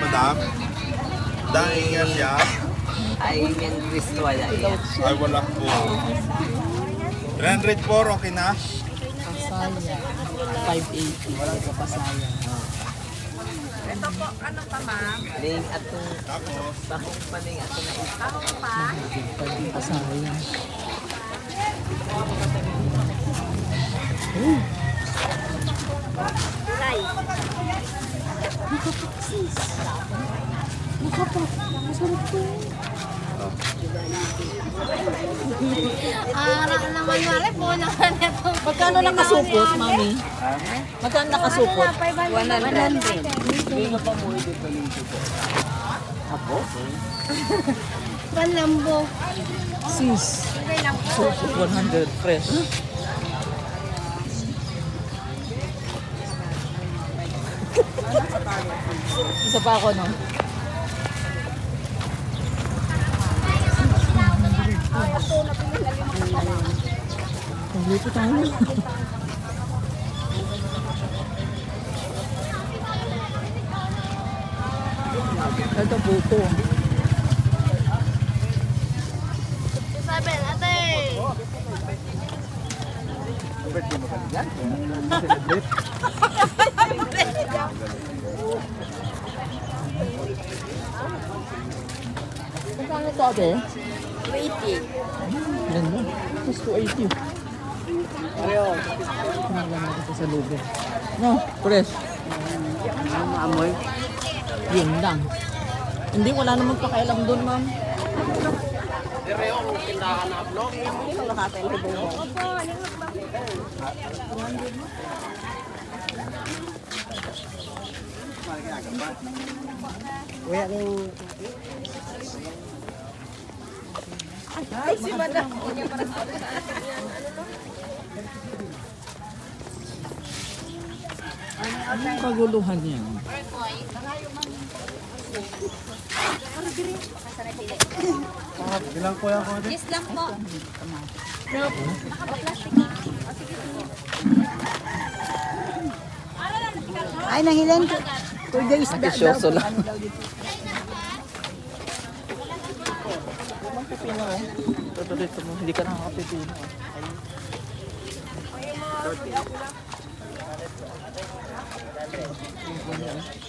madam? Daing nga siya. Ay, yan Kristo wala yan. Ay, wala po. 304, okay na? Pasaya. 580. Wala ka pasaya. Ito po, ano pa ma'am? Ling atong Tapos, bakong paling ato na ito. Ako pa? Pasaya. Lay. Masarap to. Naman wala po naman ito. Magkano nakasupot, mami? Magkano nakasupot? 100. Apo? Panlambo. Sis. Supot 100 fresh. Isa pa ako, no? Dito tayo. Ito puto. Sabi, ate. Magkano ito, ate? 80. Ganda. Mas 280. Naglan natin ito sa lubo. No, fresh. Maamoy. Yun lang. Hindi, wala namang pakialam doon, ma'am. Ay, si madam. Anong kaguluhan yan? Yes lang po. Ay, nahilan ko. 2 days na daw. Nakisyoso lang. Ito dito mo, hindi ka nakakapipino.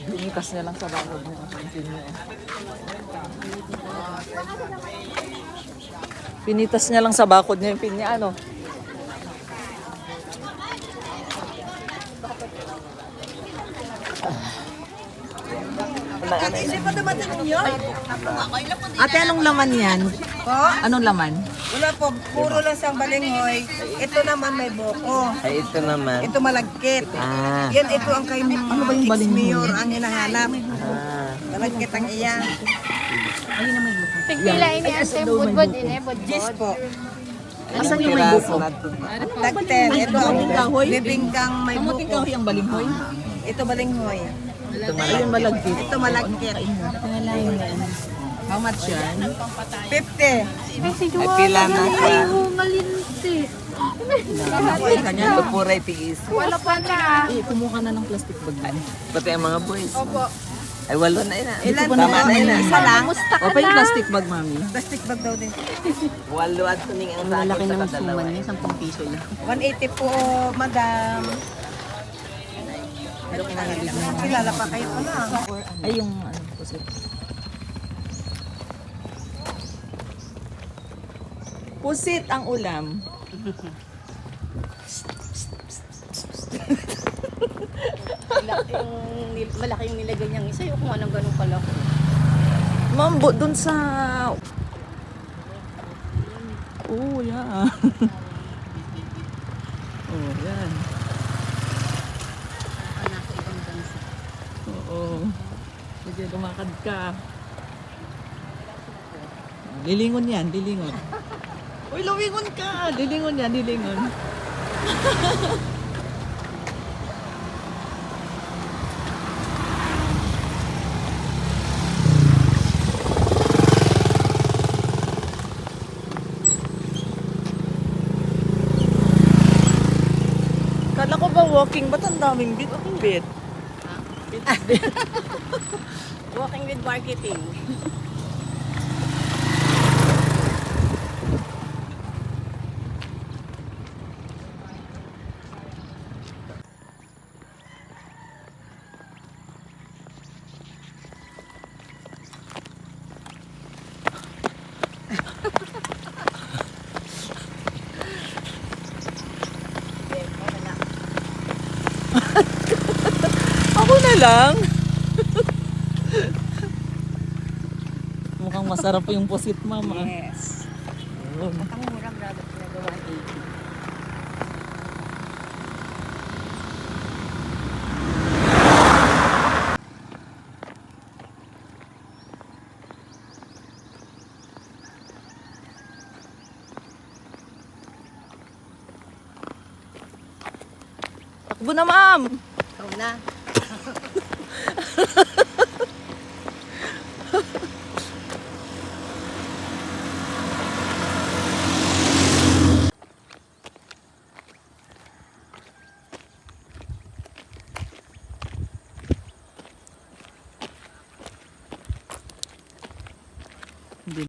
Pinikas niya lang sa bakod mo. Pinitas niya lang sa bakod niya yung pinya, ano? Hindi pa dumating yun. Ate, anong laman yan? Po? Anong laman? Wala po, puro lang siyang balinghoy. Ito naman may buko. Ay, ito naman. Ito malagkit. Ah. Yan, ito ang kay Ano ba yung balinghoy? ex-mayor ang hinahanap. Ah. Malagkit ang iyan. Pagpilain niya ate, budbud din eh, Gis budbud. po. Asan yung may Piraso buko? na ito. Tagten. Ito ang Kamuting kahoy? bibingkang may Kamuting buko. kahoy ang balinghoy? Ito balinghoy. Ito Ayun, malagkit. Ito malagkit. How much yan? 50. Ay, pila na siya. Malinti. Ito puray tigis. Wala pa na. Eh, kumuha ka na ng plastic bag mo. Pati ang mga boys. Opo. Ay, walo na yun. Ilan Tama po? na yun. Isa lang. O pa yung plastic bag, mami. Plastic bag daw din. Walo at tuning ang sakit sa kadalawa. 10 piso lang. 180 po, madam. Kilala pa kayo pa lang. Ay, yung ano, pusit. Pusit ang ulam. Malaki yung nilagay niyang isa, yung kung anong ganun pala. Ma'am, dun sa... Oh, yeah. Oh, yan. Oo. Sige, lumakad ka. Lilingon yan, lilingon. Uy, lumingon ka! Lilingon yan, lilingon. Kala ko ba walking? Ba't ang daming bit? Walking bit? Bit. Walking with marketing. Ako na lang. Mukhang masarap yung pusit, mama. Yes. Ayun. Ang murang grabe pinagawa 180. Takbo na, ma'am. Ikaw na.